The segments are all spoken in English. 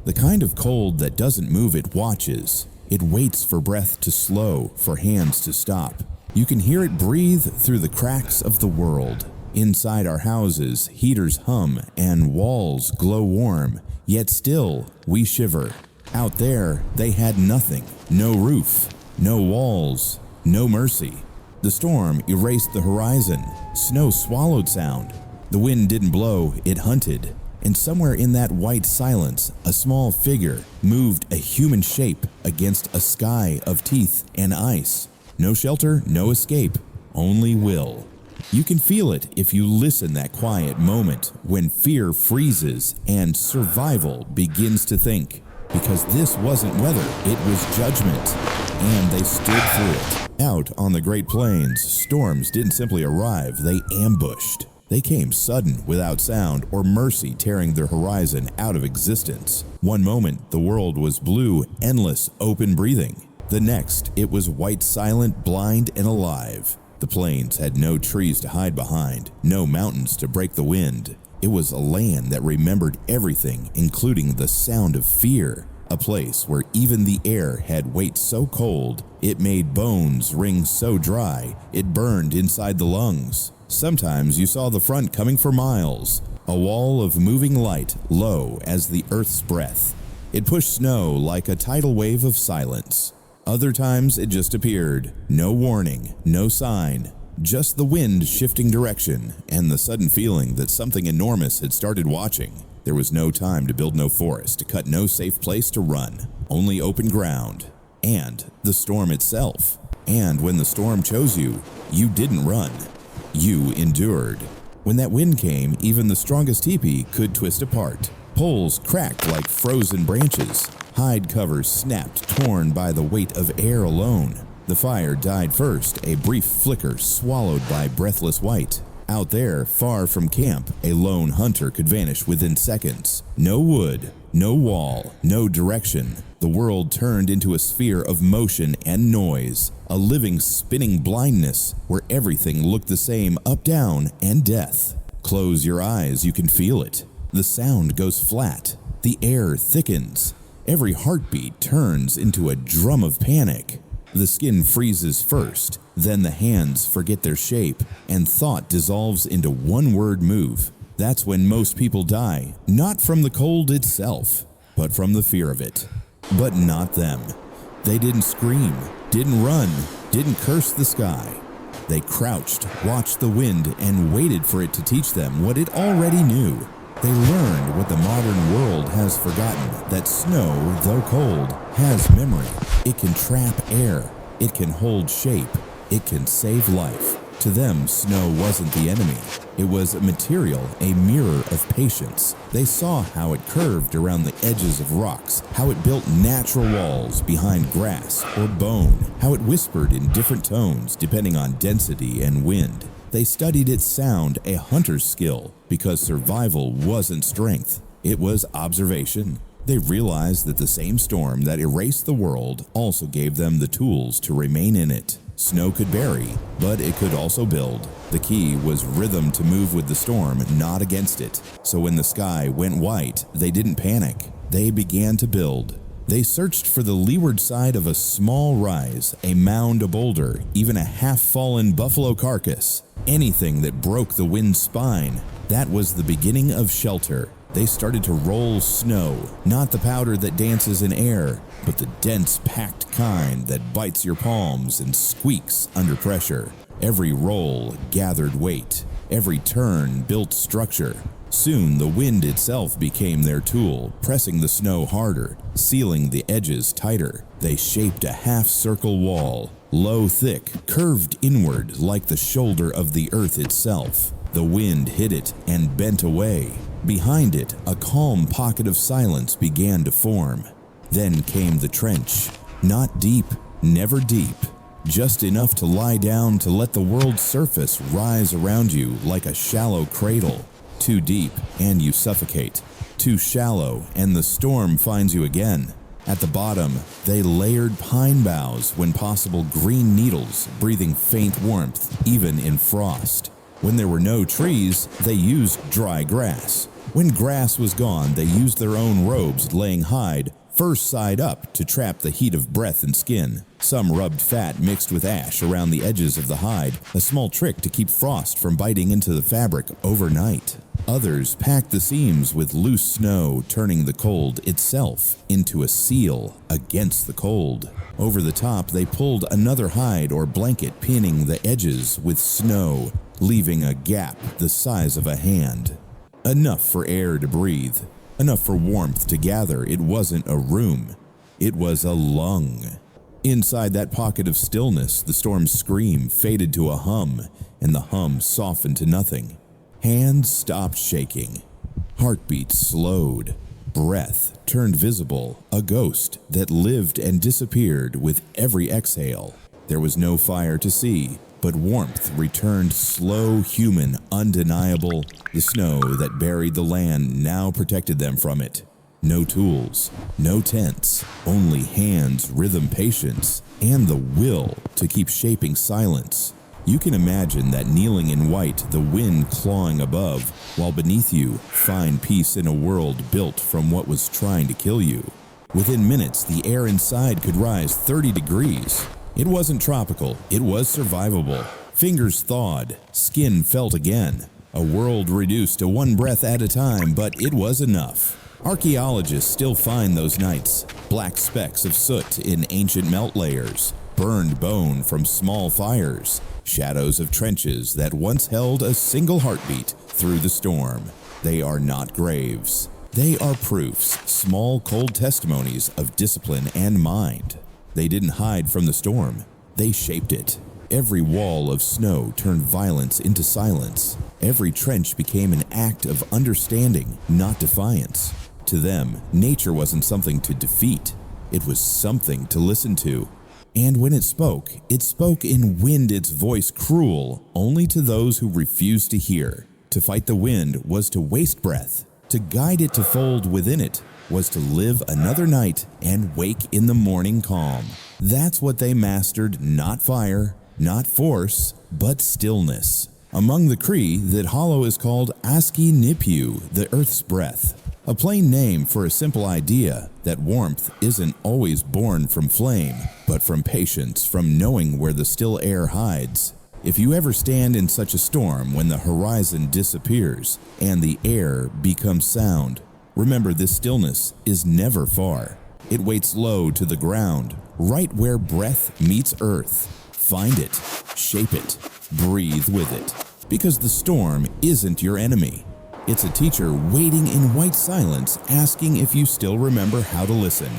The kind of cold that doesn't move, it watches. It waits for breath to slow, for hands to stop. You can hear it breathe through the cracks of the world. Inside our houses, heaters hum and walls glow warm, yet still we shiver. Out there, they had nothing. No roof, no walls, no mercy. The storm erased the horizon. Snow swallowed sound. The wind didn't blow, it hunted. And somewhere in that white silence, a small figure moved, a human shape against a sky of teeth and ice. No shelter, no escape, only will. You can feel it if you listen, that quiet moment when fear freezes and survival begins to think. Because this wasn't weather, it was judgment, and they stood through it. Out on the Great Plains, storms didn't simply arrive, they ambushed. They came sudden, without sound or mercy, tearing their horizon out of existence. One moment, the world was blue, endless, open breathing. The next, it was white, silent, blind, and alive. The plains had no trees to hide behind, no mountains to break the wind. It was a land that remembered everything, including the sound of fear. A place where even the air had weight so cold, it made bones ring so dry, it burned inside the lungs. Sometimes you saw the front coming for miles, a wall of moving light, low as the earth's breath. It pushed snow like a tidal wave of silence. Other times it just appeared, no warning, no sign, just the wind shifting direction and the sudden feeling that something enormous had started watching. There was no time to build no forest, to cut no safe place to run, only open ground, and the storm itself. And when the storm chose you, you didn't run. You endured. When that wind came, even the strongest teepee could twist apart. Poles cracked like frozen branches. Hide covers snapped, torn by the weight of air alone. The fire died first, a brief flicker swallowed by breathless white. Out there, far from camp, a lone hunter could vanish within seconds. No wood, no wall, no direction. The world turned into a sphere of motion and noise, a living, spinning blindness where everything looked the same, up, down, and death. Close your eyes, you can feel it. The sound goes flat. The air thickens. Every heartbeat turns into a drum of panic. The skin freezes first, then the hands forget their shape, and thought dissolves into one-word move. That's when most people die, not from the cold itself, but from the fear of it. But not them. They didn't scream, didn't run, didn't curse the sky. They crouched, watched the wind, and waited for it to teach them what it already knew. They learned what the modern world has forgotten, that snow, though cold, has memory. It can trap air. It can hold shape. It can save life. To them, snow wasn't the enemy. It was a material, a mirror of patience. They saw how it curved around the edges of rocks, how it built natural walls behind grass or bone, how it whispered in different tones depending on density and wind. They studied its sound, a hunter's skill, because survival wasn't strength. It was observation. They realized that the same storm that erased the world also gave them the tools to remain in it. Snow could bury, but it could also build. The key was rhythm, to move with the storm, not against it. So when the sky went white, they didn't panic. They began to build. They searched for the leeward side of a small rise, a mound, a boulder, even a half-fallen buffalo carcass. Anything that broke the wind's spine. That was the beginning of shelter. They started to roll snow, not the powder that dances in air, but the dense, packed kind that bites your palms and squeaks under pressure. Every roll gathered weight. Every turn built structure. Soon the wind itself became their tool, pressing the snow harder, sealing the edges tighter. They shaped a half-circle wall, low, thick, curved inward like the shoulder of the earth itself. The wind hit it and bent away. Behind it, a calm pocket of silence began to form. Then came the trench. Not deep, never deep. Just enough to lie down to let the world's surface rise around you like a shallow cradle. Too deep, and you suffocate. Too shallow, and the storm finds you again. At the bottom, they layered pine boughs, when possible green needles, breathing faint warmth, even in frost. When there were no trees, they used dry grass. When grass was gone, they used their own robes, laying hide first side up to trap the heat of breath and skin. Some rubbed fat mixed with ash around the edges of the hide, a small trick to keep frost from biting into the fabric overnight. Others packed the seams with loose snow, turning the cold itself into a seal against the cold. Over the top, they pulled another hide or blanket, pinning the edges with snow, leaving a gap the size of a hand. Enough for air to breathe, enough for warmth to gather. It wasn't a room, it was a lung. Inside that pocket of stillness, the storm's scream faded to a hum, and the hum softened to nothing. Hands stopped shaking. Heartbeats slowed. Breath turned visible, a ghost that lived and disappeared with every exhale. There was no fire to see, but warmth returned, slow, human, undeniable. The snow that buried the land now protected them from it. No tools, no tents, only hands, rhythm, patience, and the will to keep shaping silence. You can imagine that kneeling in white, the wind clawing above, while beneath you, find peace in a world built from what was trying to kill you. Within minutes, the air inside could rise 30 degrees. It wasn't tropical, it was survivable. Fingers thawed, skin felt again. A world reduced to one breath at a time, but it was enough. Archaeologists still find those nights, black specks of soot in ancient melt layers, burned bone from small fires, shadows of trenches that once held a single heartbeat through the storm. They are not graves. They are proofs, small cold testimonies of discipline and mind. They didn't hide from the storm. They shaped it. Every wall of snow turned violence into silence. Every trench became an act of understanding, not defiance. To them, nature wasn't something to defeat. It was something to listen to. And when it spoke in wind, its voice cruel only to those who refused to hear. To fight the wind was to waste breath. To guide it to fold within it was to live another night and wake in the morning calm. That's what they mastered, not fire, not force, but stillness. Among the Cree, that hollow is called Aski Nipiu, the earth's breath. A plain name for a simple idea that warmth isn't always born from flame, but from patience, from knowing where the still air hides. If you ever stand in such a storm when the horizon disappears and the air becomes sound, remember this stillness is never far. It waits low to the ground, right where breath meets earth. Find it, shape it, breathe with it, because the storm isn't your enemy. It's a teacher waiting in white silence, asking if you still remember how to listen.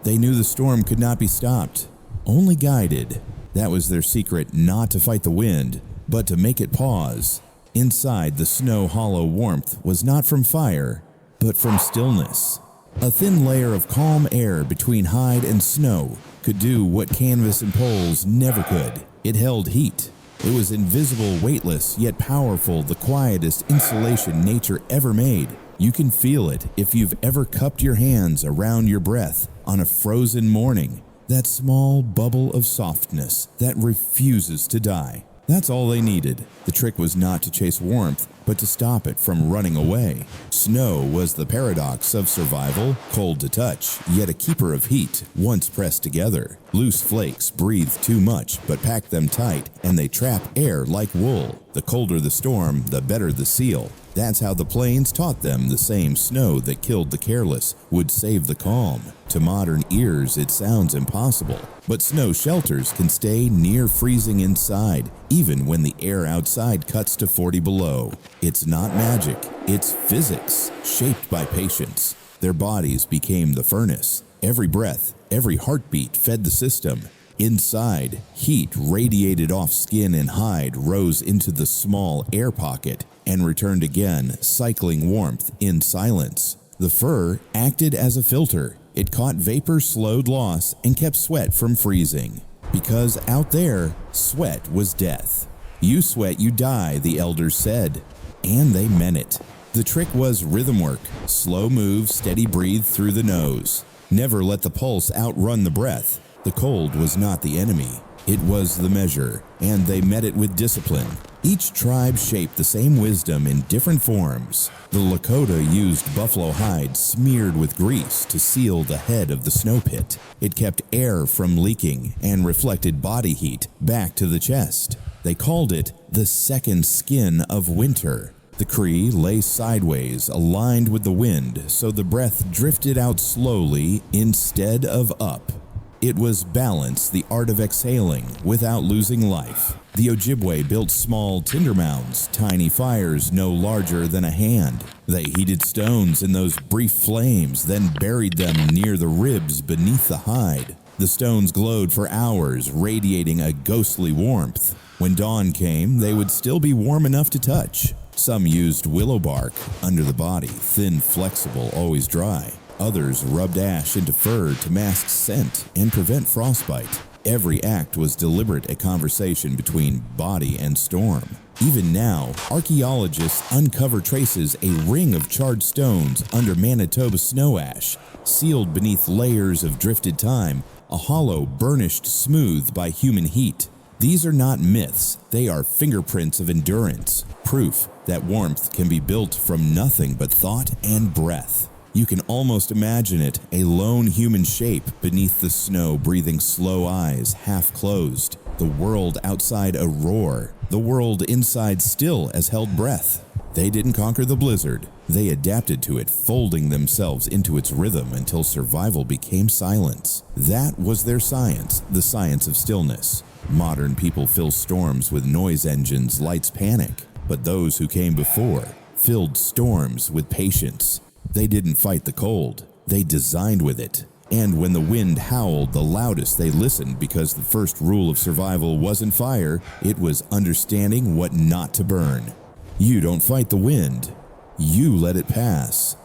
They knew the storm could not be stopped, only guided. That was their secret, not to fight the wind, but to make it pause. Inside, the snow hollow warmth was not from fire, but from stillness. A thin layer of calm air between hide and snow could do what canvas and poles never could. It held heat. It was invisible, weightless, yet powerful, the quietest insulation nature ever made. You can feel it if you've ever cupped your hands around your breath on a frozen morning. That small bubble of softness that refuses to die. That's all they needed. The trick was not to chase warmth, but to stop it from running away. Snow was the paradox of survival, cold to touch, yet a keeper of heat, once pressed together. Loose flakes breathe too much, but pack them tight, and they trap air like wool. The colder the storm, the better the seal. That's how the plains taught them the same snow that killed the careless would save the calm. To modern ears, it sounds impossible, but snow shelters can stay near freezing inside, even when the air outside cuts to 40 below. It's not magic, it's physics, shaped by patience. Their bodies became the furnace. Every breath, every heartbeat fed the system. Inside, heat radiated off skin and hide, rose into the small air pocket, and returned again, cycling warmth in silence. The fur acted as a filter. It caught vapor, slowed loss, and kept sweat from freezing. Because out there, sweat was death. You sweat, you die, the elders said. And they meant it. The trick was rhythm work. Slow move, steady breathe through the nose. Never let the pulse outrun the breath. The cold was not the enemy. It was the measure, and they met it with discipline. Each tribe shaped the same wisdom in different forms. The Lakota used buffalo hide smeared with grease to seal the head of the snow pit. It kept air from leaking and reflected body heat back to the chest. They called it the second skin of winter. The Cree lay sideways, aligned with the wind, so the breath drifted out slowly instead of up. It was balance, the art of exhaling without losing life. The Ojibwe built small tinder mounds, tiny fires no larger than a hand. They heated stones in those brief flames, then buried them near the ribs beneath the hide. The stones glowed for hours, radiating a ghostly warmth. When dawn came, they would still be warm enough to touch. Some used willow bark under the body, thin, flexible, always dry. Others rubbed ash into fur to mask scent and prevent frostbite. Every act was deliberate, a conversation between body and storm. Even now, archaeologists uncover traces a ring of charred stones under Manitoba snow ash, sealed beneath layers of drifted time, a hollow burnished smooth by human heat. These are not myths, they are fingerprints of endurance, proof that warmth can be built from nothing but thought and breath. You can almost imagine it, a lone human shape beneath the snow, breathing slow, eyes half closed. The world outside a roar, the world inside still as held breath. They didn't conquer the blizzard, they adapted to it, folding themselves into its rhythm until survival became silence. That was their science, the science of stillness. Modern people fill storms with noise engines, lights panic, but those who came before filled storms with patience. They didn't fight the cold, they designed with it. And when the wind howled the loudest, they listened, because the first rule of survival wasn't fire, it was understanding what not to burn. You don't fight the wind, you let it pass.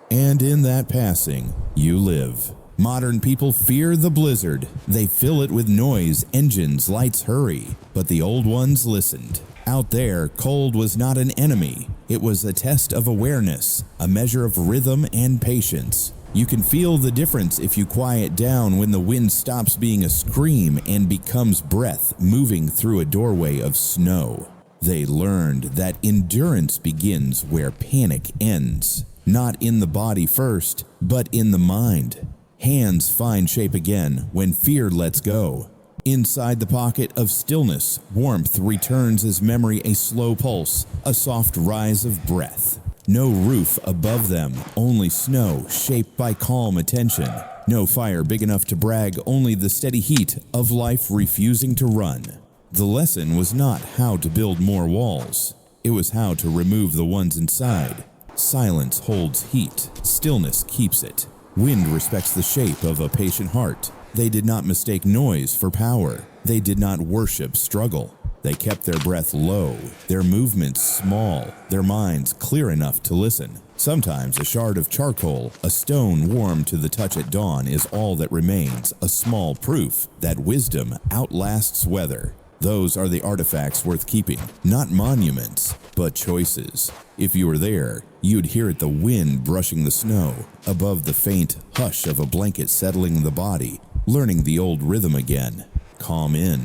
And in that passing, you live. Modern people fear the blizzard. They fill it with noise, engines, lights hurry. But the old ones listened. Out there, cold was not an enemy. It was a test of awareness, a measure of rhythm and patience. You can feel the difference if you quiet down when the wind stops being a scream and becomes breath moving through a doorway of snow. They learned that endurance begins where panic ends. Not in the body first, but in the mind. Hands find shape again when fear lets go. Inside the pocket of stillness, warmth returns as memory, a slow pulse, a soft rise of breath. No roof above them, only snow shaped by calm attention. No fire big enough to brag, only the steady heat of life refusing to run. The lesson was not how to build more walls. It was how to remove the ones inside. Silence holds heat, stillness keeps it. Wind respects the shape of a patient heart. They did not mistake noise for power. They did not worship struggle. They kept their breath low, their movements small, their minds clear enough to listen. Sometimes a shard of charcoal, a stone warm to the touch at dawn, is all that remains, a small proof that wisdom outlasts weather. Those are the artifacts worth keeping, not monuments, but choices. If you were there, you'd hear it, the wind brushing the snow, above the faint hush of a blanket settling the body, learning the old rhythm again. Calm in,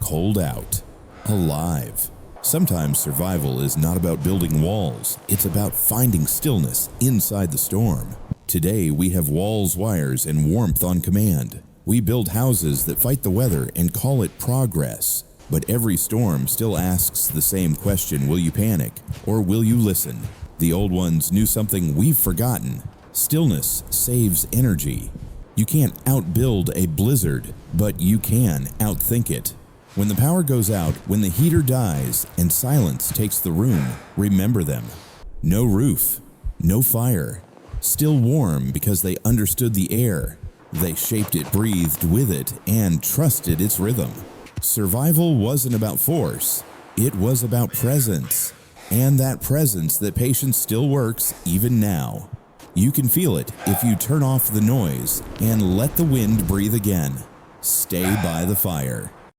cold out, alive. Sometimes survival is not about building walls, it's about finding stillness inside the storm. Today we have walls, wires, and warmth on command. We build houses that fight the weather and call it progress. But every storm still asks the same question: will you panic or will you listen? The old ones knew something we've forgotten. Stillness saves energy. You can't outbuild a blizzard, but you can outthink it. When the power goes out, when the heater dies and silence takes the room, remember them. No roof, no fire, still warm because they understood the air. They shaped it, breathed with it, and trusted its rhythm. Survival wasn't about force, it was about presence. And that presence, that patience still works even now. You can feel it if you turn off the noise and let the wind breathe again. Stay by the fire.